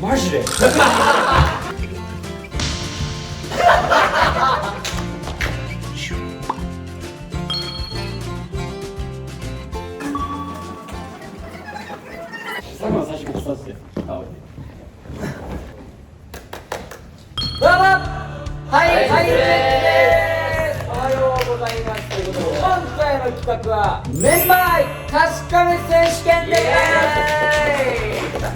マジで最後の最初に刺してどうもはいはいですおはようございますということで今回の企画はメンバー愛確かめ選手権です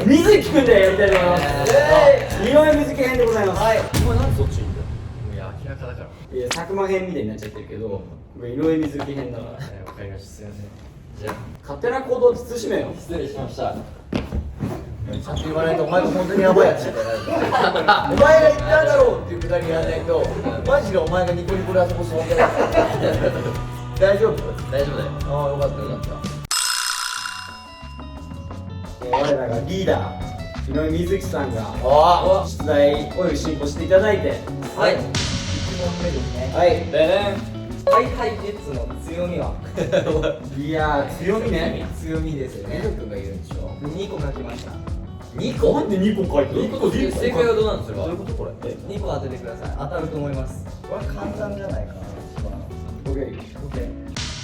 水木くんでやりたいと思います井上水木編でございますはいお前なんでそっちにいんだよ。いや明らかだから。いや佐久間編みたいになっちゃってるけどこれ井上水木編だからわかりました。すいません。じゃあ勝手な行動慎めよ失礼しました。ちゃんと言わないとお前が本当にやばいやつみたいになるお前が言ったんだろうっていうくだりやらないとマジでお前がニコニコであそこ座ってない大丈夫大丈夫だよ。ああよかったよかった我らがリーダー井上水木さんがあ出題および進行していただいてはい1問目ですね。はいでねハイハイジェッツの強みはいやー強みね強みですよね。ミルクがいるんでしょ2個書きました。2個なんで2個書いてるの正解はどうなんですか。どういうことこれ2個当ててください。当たると思います。これ簡単じゃないかな。一番。オッケー OK。じ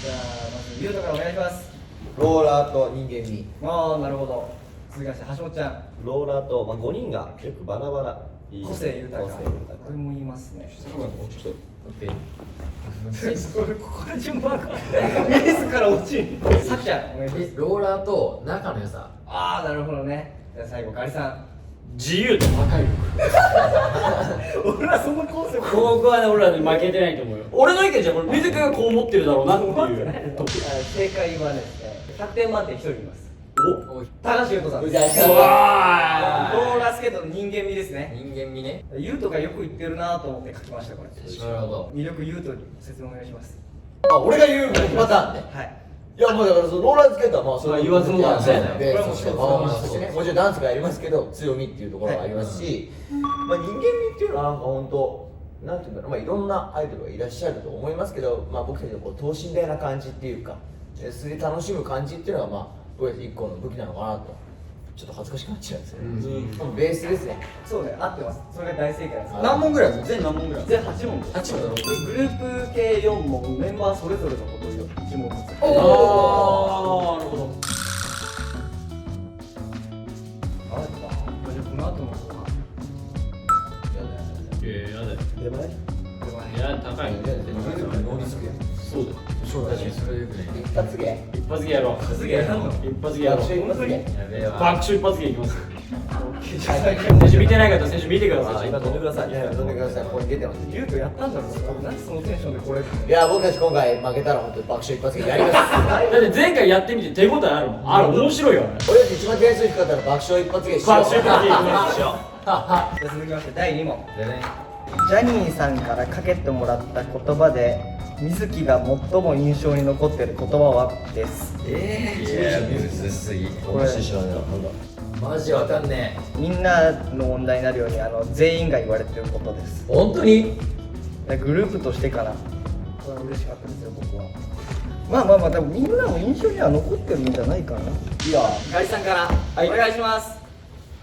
ゃあまずゆうとからお願いします。ローラーと人間味ああなるほど。続きまして橋本ちゃん。ローラーと、5人がよくバラバラ個性豊か。個性豊かこれも言いますね。こここで順番か。自ら落ちる。さっちゃんお願いします。ローラーと仲の良さ。ああなるほどね。じゃあ最後ガリさん。自由と破壊力俺らそのコンセプト。ここはね俺らに負けてないと思うよ俺の意見じゃこれ水木がこう思ってるだろうなっていう正解はですね。100点満点1人います。お高橋優斗さんです。うわローラースケートの人間味ですね。人間味ね。優斗がよく言ってるなと思って書きましたこれ。なるほど。魅力優斗に説明お願いします。あ俺が言うパターンねはい。いやもうだからそのローラースケートはまあそれ言わずもがなそうやねこれはもうそしてそしてねもちろんダンスがやりますけど強みっていうところがありますし、まあ人間味っていうのはなんか本当なんていうんだろう、まあいろんなアイドルがいらっしゃると思いますけど、まあ僕たちのこう等身大な感じっていうか、それで楽しむ感じっていうのがまあ僕たち一個の武器なのかなと。ちょっと恥ずかしくなっちゃうんですよね。ベースですね。そうね、合ってます。それが大正解です。何問ぐらい全何問ぐらい全8問です。8問だろ。グループ系4問、メンバーそれぞれのことを1問ずつ。ああなるほどあれか。じゃあこの後の方が。いややだよやばい。いや高いよノーリスクや。そうだよ確かにそれよくね。一発芸。一発芸やろう一発芸やるの一発芸やろう一発芸。やべえわ。爆笑一発芸いきますよ先週見てない方先週見てください今飛んでください。飛んでください。ここに出てます。優斗やったんだろう。なんでそのテンションでこれ。いや僕たち今回負けたら本当に爆笑一発芸やります。だって前回やってみて手応えあるもんあれ面白いよね俺たち一番点数低かったら爆笑一発芸しよう。爆笑一発芸いきましょうじゃあ続きまして第2問。でね。ジャニーさんからかけてもらった言葉で水木が最も印象に残っている言葉はです。いやむずすぎ。これ知らないな。なんだ。マジわかんねえ。みんなの問題になるように全員が言われてることです。本当に？グループとしてかな。これは嬉しかったですよ僕は。まあ多分みんなの印象には残ってるんじゃないかな。いや。ガリさんから、はいお願いします。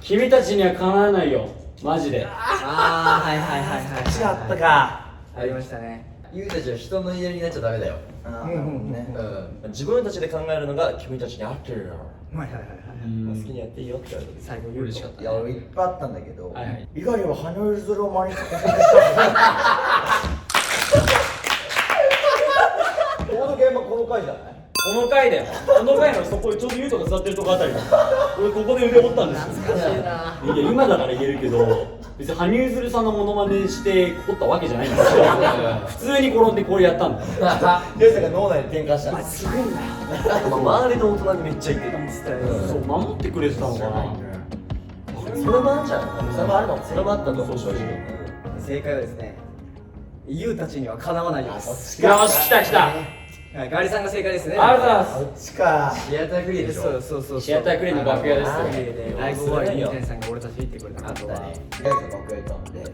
君たちにはかなわないよマジでああはいはいはいはい。違ったか。ありましたね。ゆうたちは人の家になっちゃダメだよ。うんね。うん。自分たちで考えるのが君たちに合ってるな。はいはいはいはい。好きにやっていいよって言われて。最後言う嬉しかったいや俺いっぱいあったんだけど、はいはい以外は羽生結弦を真似してこの現場この回じゃない？この回だよこの回のそこにちょうど優斗が座ってるとこあたり俺ここで腕折ったんですよ懐かしいな。いや今だから言えるけど別に羽生結弦さんのモノマネして折ったわけじゃないんですよ普通に転んでこれやったんだよレイさんが脳内で転換したんです。すごいな。周りの大人にめっちゃ言ってた。そう守ってくれてたのかなそれもあるじゃん。それもあるの。それもあったと思う正直。正解はですね、ユウたちにはかなわないです。よし来た来たはい、ガリさんが正解ですね。ありがとうございますこっちか。シアタークリーでしょ。そうシアタークレーンの楽屋ですよでライブ終わりに店さんが俺たち行ってくれたなとは。レイさんが僕がいたんで行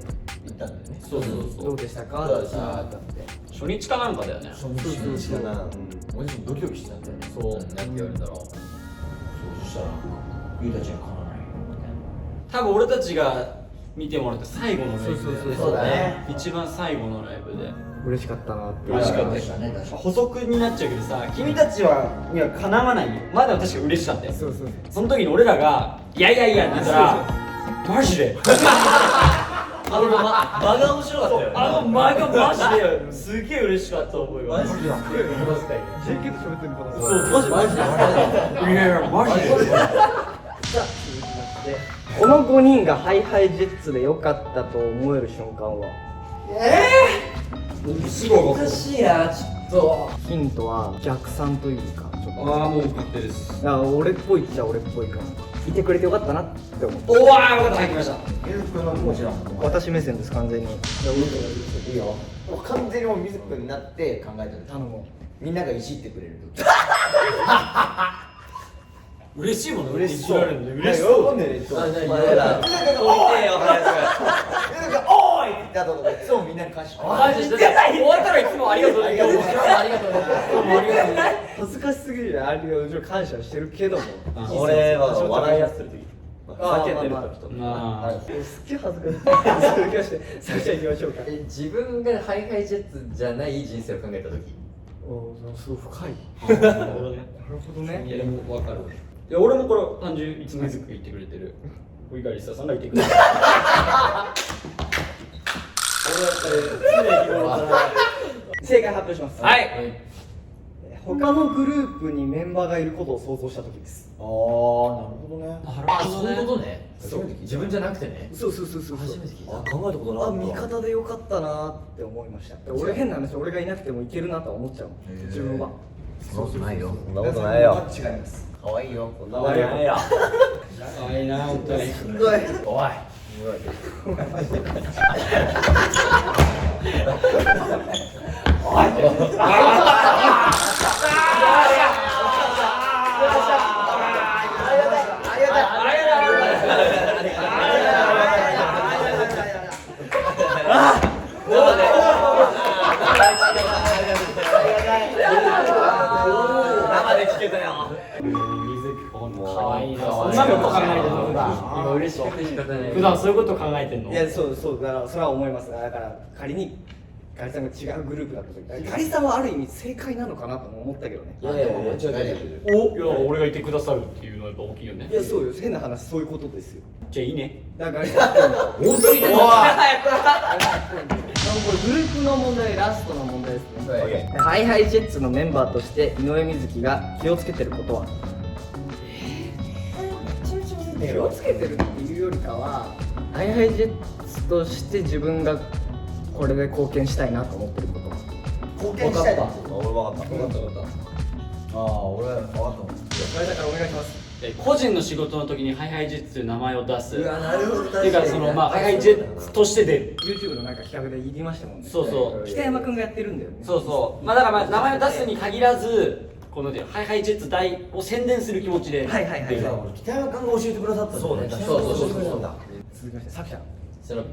ったんだよね。そうそうそうどうでしたか？そうですあったんで。初日かなんかだよね初日かな。俺自身ドキドキしてたんだよね。そうなんて言われるんだろう。そしたら、ゆうたちがかなわないよみたいな。多分俺たちが見てもらった最後のライブで、そうだね。一番最後のライブで嬉しかったなって嬉しかったしたね、確かに。補足になっちゃうけどさ、君たちにはかなわないよ。まだ確か嬉しかったよ。そうその時に俺らが「いやいやいや」って言ったら「マジで?」間が面白かったよね。あの間がマジですげえ嬉しかった覚えが。マジで。ジェイケット喋ってることそうマジでいやいやマジでこの5人がハイハイジェッツで良かったと思える瞬間はすごいおかしいな、ちょっと。ヒントは逆算というかちょっとああもう勝手です。俺っぽいっちゃ俺っぽいからいてくれてよかったなって思うおわーよかった入ってきました。もちろん。私目線です完全にいいよ。もう完全にもう水君になって考えてる。頼むみんながいじってくれる時。嬉しいもんね。嬉しそう。られるの嬉しそう。喜んでる。そう。あ、じゃあ、おい言うな。おいって言った後とかいつもみんなに感謝。マジで終わったらいつもありがとう。ありがとう。ありがとう。恥ずかしすぎるじゃんあれは感謝してるけども俺は笑いやする時。避けてる時とまあすっげえ恥ずかしい続きましてさきちゃん行きましょうか自分がハイハイジェッツじゃない人生を考えた時。おーすごい深いなるほどね。なるほどねいやでも分かる。いや俺もこれ単純いつも水く言ってくれてるウイカリスタさんがいてくれてる。正解発表しますはい。他のグループにメンバーがいることを想像した時ですああ、なるほどね。あ、そういうことね。そう。自分じゃなくてね。そう初めて聞いた。考えたことなかった。味方でよかったなって思いました俺変な話俺がいなくてもいけるなとは思っちゃう自分はそんなことないよ。そんなことないよ。違います可愛いよ。こんな可愛いよ可愛いな本当に。すごいおい。生で聞けたよ。可愛いな。そんなこと考えてんの普段。今嬉しくて仕方ない。普段そういうこと考えてんの。いやそうだからそれは思いますだから仮にガリさんが違うグループだった時ガリさんはある意味正解なのかなとも思ったけどねいやいやいや、違う違う。おいや俺がいてくださるっていうのはやっぱ大きいよね。いやそうよ変な話そういうことですよじゃあいいね。だからガリさんって本当にね。これグループの問題ラストの問題ですねハイハイジェッツのメンバーとして井上瑞稀が気をつけてることは気をつけてるっていうよりかはハイハイジェッツとして自分がこれで貢献したいなと思ってること貢献したいな。俺分かった。ああ、俺分かったもん。ガリさんからお願いします個人の仕事の時にハイハイジェッツという名前を出す。うわ、なるほど。っていうかそのまあハイハイジェッツとして出る。 YouTube のなんか企画で言いましたもんねそうそう北山くんがやってるんだよねそうそう。まあだからまあ名前を出すに限らずこのハイハイジェッツ大を宣伝する気持ちで。はいはいはい出る北山君が教えてくださったんだね。そうね北山君が教えてくれたんだ。続きましてさきちゃんセラビ。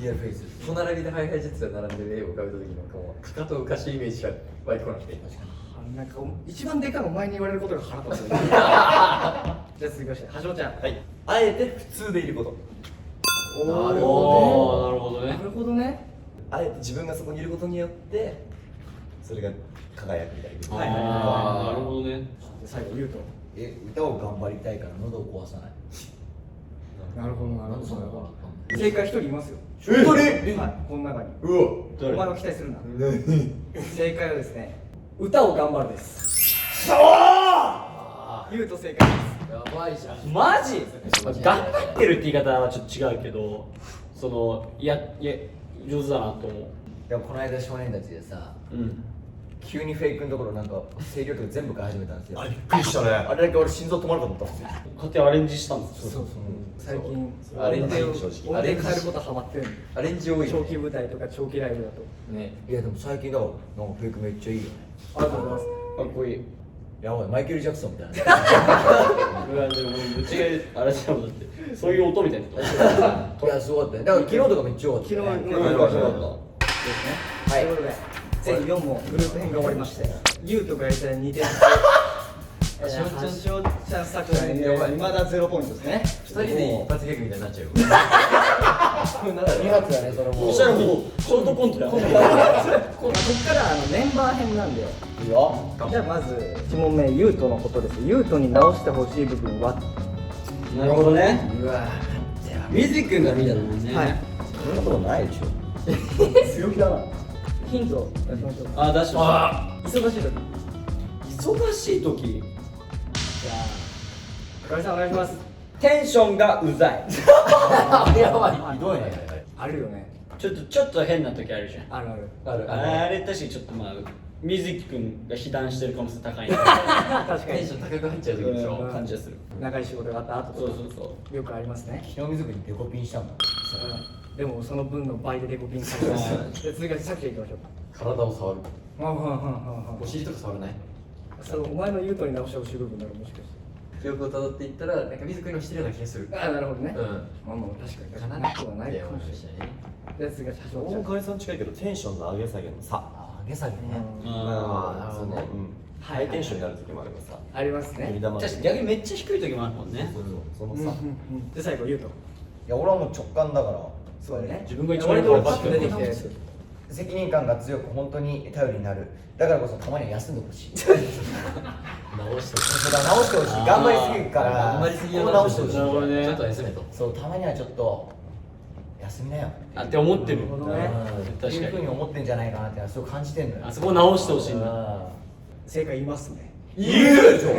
リアルフェイス。隣でハイハイジェッツが並んでる絵を浮かべた時になんかもうかかと浮かしいイメージしか湧いてこなくて。なんか一番でかいお前に言われることが腹立つじゃあ続きまして橋本ちゃんはい。あえて普通でいること。なるおほーなるほどねな。るほどねあえて自分がそこにいることによって、それが輝くみたいな。あーなるほどね。最後言うと歌を頑張りたいから喉を壊さない。なるほどなるほど正解一人いますよ一人はいこの中にうわお前は期待するな正解はですね歌を頑張るです言うと正解ですやばいじゃん。マジ？頑張ってるって言い方はちょっと違うけど、そのいや上手だなと思う。でもこの間少年たちでさ、うん。急にフェイクのところなんか声量とか全部変え始めたんですよ。びっくりしたね。あれだけ俺心臓止まるかと思ったんですよ。勝手にアレンジしたんですよ。最近アレンジ音正直程変えることハマってるアレンジ多いよ長期舞台とか長期ライブだとね。いやでも最近だからなんかフェイクめっちゃいいよね。ありがとうございますかっこいい。やばいマイケル・ジャクソンみたいな。うわでもぶちがあれじゃんだってそういう音みたいな。いやすごかったね。だから昨日とかめっちゃ良かった、ね。昨日ねよかったよかった。ですねはいということで全4問グループ編が終わりましてユウとガリさんに2点ずつしおちゃんしおちゃん作品でまだ0ポイントですね。二人で一発ギャグみたいになっちゃうよ2発だね、それも。そしたらもうショートコントだよこっからメンバー編なんだよ。いいよじゃあまず1問目、ユウトのことです。ユウトに直してほしい部分は？なるほどね。うわミズキ君が見たのね。はい。そんなことないでしょ強気だな。ヒント出しましょう。あ、出しま忙しい時。した。忙しい時、じゃあ、かりさんお願いします。テンションがうざい。やばいひどいねあるよね。ちょっと変な時あるじゃん。あるある。あれ確かにちょっとまあ水木くんが被弾してる可能性高いな確かにテンション高く入っちゃう時でしょ感じがする。長い仕事があった後そうとそうそかよくありますね。昨日水くんにデコピンしたもんでもその分の倍でデコピンされました。で次がさっき行きましょう。体を触るおお尻とか触らないそれお前の言うとり直してほしい部分ならもしかして。記憶をたどっていったらなんか水くんのしてるような気がするああ、なるほどね。うんまあまあ確かに。かななくはない電話かもしれしてねない。で次が社長ちゃん。大川さん近いけどテンションの上げ下げの差上げ下げねう。あーなるほどねハイテンションになる時もあればさありますね。玉確かに逆にめっちゃ低い時もあるもんね。そのさで最後言うと。いや俺はもう直感だからそうね。自分が一番割とパッと出てきたやつ。責任感が強く本当に頼りになるだからこそたまには休んでほしい直してそうだ直してほしい頑張りすぎるから頑張りすぎここは直してほしいなるほどねちょっと休めとそうたまにはちょっと休みなよあって思ってる。なるほどねっていうふうに思ってんじゃないかなってすごい感じてんのよあそこを直してほしいんだ。正解言いますね。いる正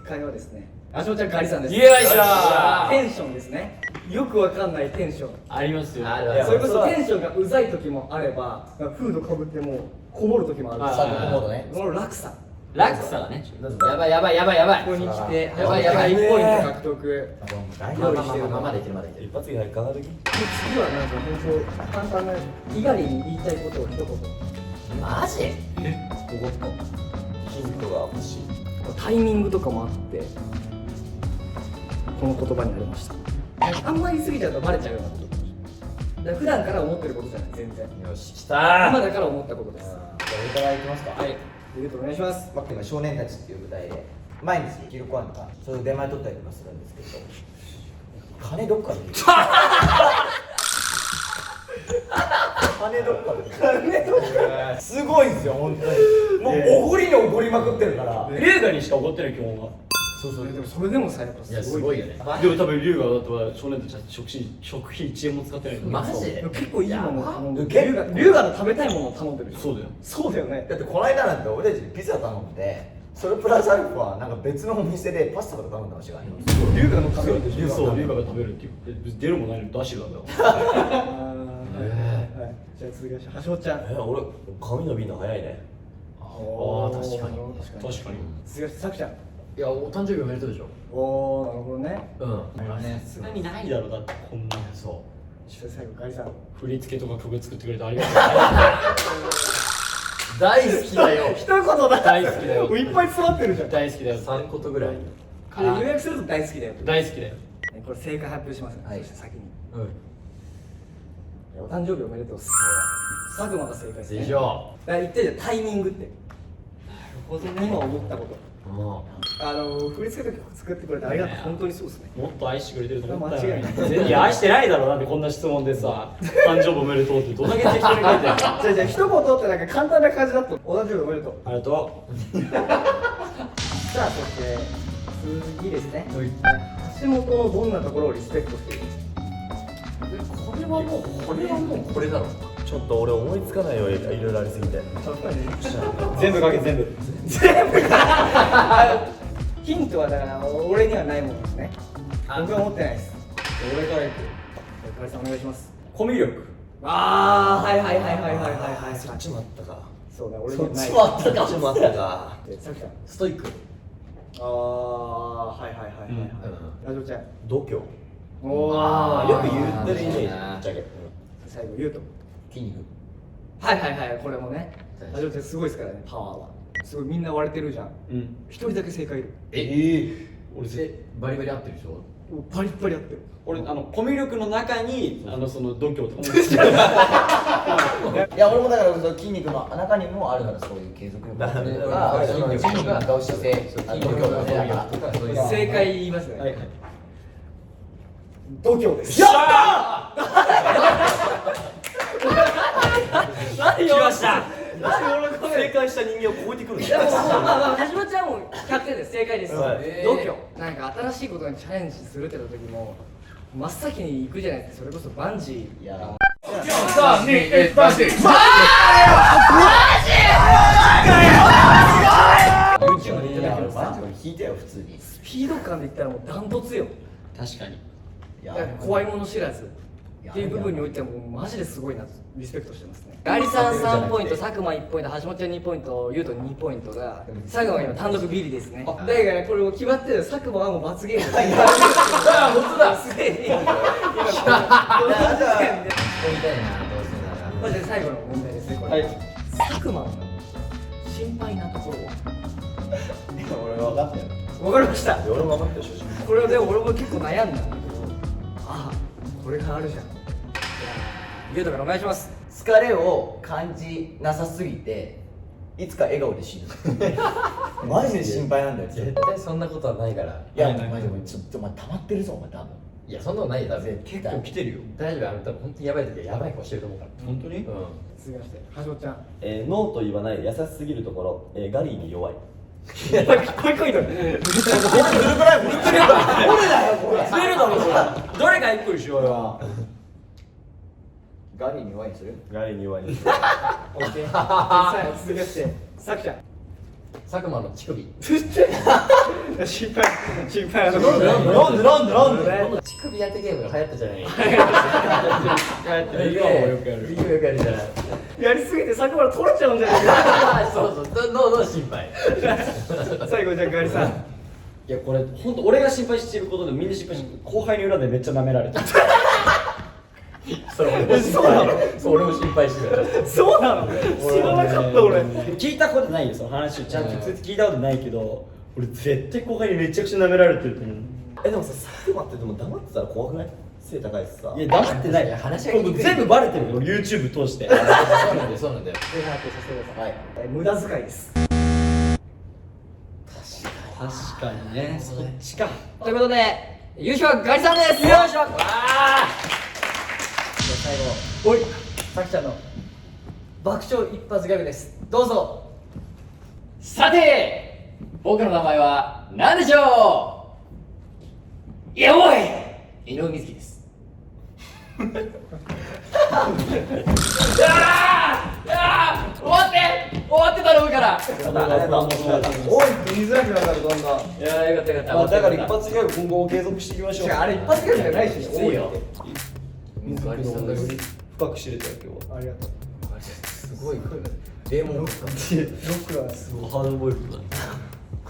解はですね。あしょうちゃんかりさんです。よいしょテンションですね。よくわかんないテンション。ありますよ。あるいやそれこそテンションがうざい時もあれば、フードかぶってもうこぼる時もあるし、あサブモードねこの落差。落差がね。やばいやばいやばいやばいここに来て、やばいやばい1ポイント獲得。大まあ丈夫まあまあまあまだいけるまだいける一発がかなり次はなんか本当簡単な猪狩に言いたいことを一言。マジヒントが欲しいタイミングとかもあってこの言葉になりました。あんまり言い過ぎちゃうとバレちゃうようなことだから普段から思ってることじゃない全然よし来今だから思ったことです。じゃあ俺からいきますかはい。ゆうとお願いします。まあ、今少年たちっていう舞台で毎日昼ご飯とかそういう出前取ったりとかするんですけど金どっかで金どっかですごいんですよ本当にもうおごりにおごりまくってるから龍河にしか怒ってない基本は。そうそうでもそれでもさやっぱいやすごいよねでも多分龍河だとは少年たちは食費1円も使ってないから。マジでも結構いいものを頼んでる。いや龍河の食べたいものを頼んでる。そうだよ。そうだよね。だってこの間なんて俺たちピザ頼んでそれプラスアルファなんか別のお店でパスタとか頼んだ話があります龍河の食べるでしょ。そう、龍河が食べるっていう。別に出るもないのに出してるんだよ。はい。じゃあ続きまして橋本ちゃん。俺髪伸びるの早いねああ確かに確かに。続きましてさくちゃん。いやお誕生日おめでとうでしょおー、なるほどね。うんさすがにないだろう、だってこんな。そ最後かりさん。振り付けとか曲作ってくれてありがとう。う大好きだよ一言だ。大好きだよもういっぱい詰まってるじゃん。大好きだよ。 3個とぐらい予約すると大好きだよ。大好きだよ。これ正解発表しますね。はいそして先に。うんお誕生日おめでとうっす。佐久間が正解ですね。以上だから言ってるじゃんタイミングって。今思ったこと。も振り付けと曲作ってくれてありがとう。本当にそうですね。もっと愛してくれてると思ったよ。間違いないいや、愛してないだろう、なんでこんな質問でさ、誕生日おめでとうってどんだけ適当に書いてるの。じゃあ一言ってなんか簡単な感じだとお誕生日おめでとう。ありがとさあそして次ですね。橋本のどんなところをリスペクトしている？これはもうこれだろちょっと俺思いつかないよいろいろありすぎて全部書け、全部。ヒントはだから俺にはないものですね。僕は持ってないです。俺からいく。かりさんお願いします。コミュ力。ああはいはいはいはいはいはいはい。そっちもあったかそうだ俺にはない。そっちもあったかでさきちゃん。ストイックああはいはいはいはいはい。ラジオちゃん。度胸おあーよく言ってるイメージぶっちゃけ最後言うと。筋肉はいはいはいこれもね。ラジオちゃんすごいですからねパワーは。すごいみんな割れてるじゃん。うん。一人だけ正解いる。俺バリバリ合ってるでしょ。バリッバリやってる。俺コミュ力の中にその度胸とかもいや俺もだからその筋肉の中にもあるからそういう継続力がその筋肉が使う姿勢度胸だねだからそういう正解言いますね。はい度胸です。やったー来ました正解した人間を超えてくるんいやだまあ橋本ちゃんも100点です。正解です。はい度胸。なんか新しいことにチャレンジするってなった時も真っ先に行くじゃないですか。それこそバンジー。いや3、2、1、バンジー。 YouTube で言ってたけどさ引いたよ普通にスピード感で言ったらもうダントツよ。確かにいや怖いもの知らずっていう部分においてはもうマジですごいなとリスペクトしてますね。ガリさん3ポイント、佐久間1ポイント、橋本ちゃん2ポイント、ゆうと2ポイントが佐久間今単独ビリですね。だからねこれもう決まってる。佐久間はもう罰ゲームです。本当だ。すでに今じゃあこう言いたいなどうせならマジで最後の問題ですねこれ。はい佐久間の心配なところは俺分かったよ分かりました。俺も分かったよ正直これで俺も結構悩んだんだけど、あこれがあるじゃん。ゆうとからお願いします。疲れを感じなさすぎていつか笑顔で死ぬマジで心配なんだよ絶対そんなことはないから。いやマジでちょっと溜まってるぞお前多分いや、そんなのないよ、多分。結構来てるよ大丈夫、多分本当にやばい時はやばい顔してると思うから。本当にうん。続きまして橋本ちゃん。ノーと言わない優しすぎるところ、ガリーに弱い。これこいの。ずれるだろこれ。どれが一個にしようよ。ガリに弱いにするガリーに弱い。オッケー。さあ続きましてさくちゃん。佐久間の乳首。心配なところ。なんで乳首当てゲームが流行ったじゃない。今もよくやる今もよくやるじゃない。やりすぎて佐久間取れちゃうんじゃないか。そうそう、の心配。最後じゃあガリさん。いやこれ本当俺が心配してることでみんな心配してる。後輩の裏でめっちゃ舐められてるそれ俺も心配してる。そうなの。知らなかった俺。聞いたことないよその話をちゃんと直接聞いたことないけど俺絶対後輩にめちゃくちゃ舐められてると思う。でもさ、佐久間ってでも黙ってたら怖くない？背高いしさ。いや黙ってないいや話が聞きにくい全部バレてるよ俺 YouTube 通してそうなんだよ、そうなんだよ。はい無駄遣いです。確かにねそっちかということで優勝はガリさんです。よいしょ。最後おいさきちゃんの爆笑一発ギャグです。どうぞ。さて僕の名前は何でしょう。いやおい井上瑞稀です。終わって頼むから。おいって言いづらくなるからどんどんいやよかったよかった。まあだから一発ギャグ今後も継続していきましょう。あれ一発ギャグじゃないし。きついよ。ガリさんがより深く知れたよ今日は。ありがとう。すごい声が。デーモンロックはすごい。ハードボイルドだ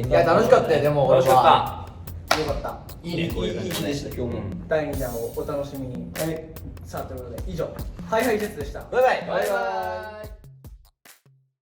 いや楽しかったよでも俺は楽しかよかった。いい日でした今日も。第2弾をお楽しみに。はい。さあということで以上ハイハイジェッツでした。バイバイバイバイ。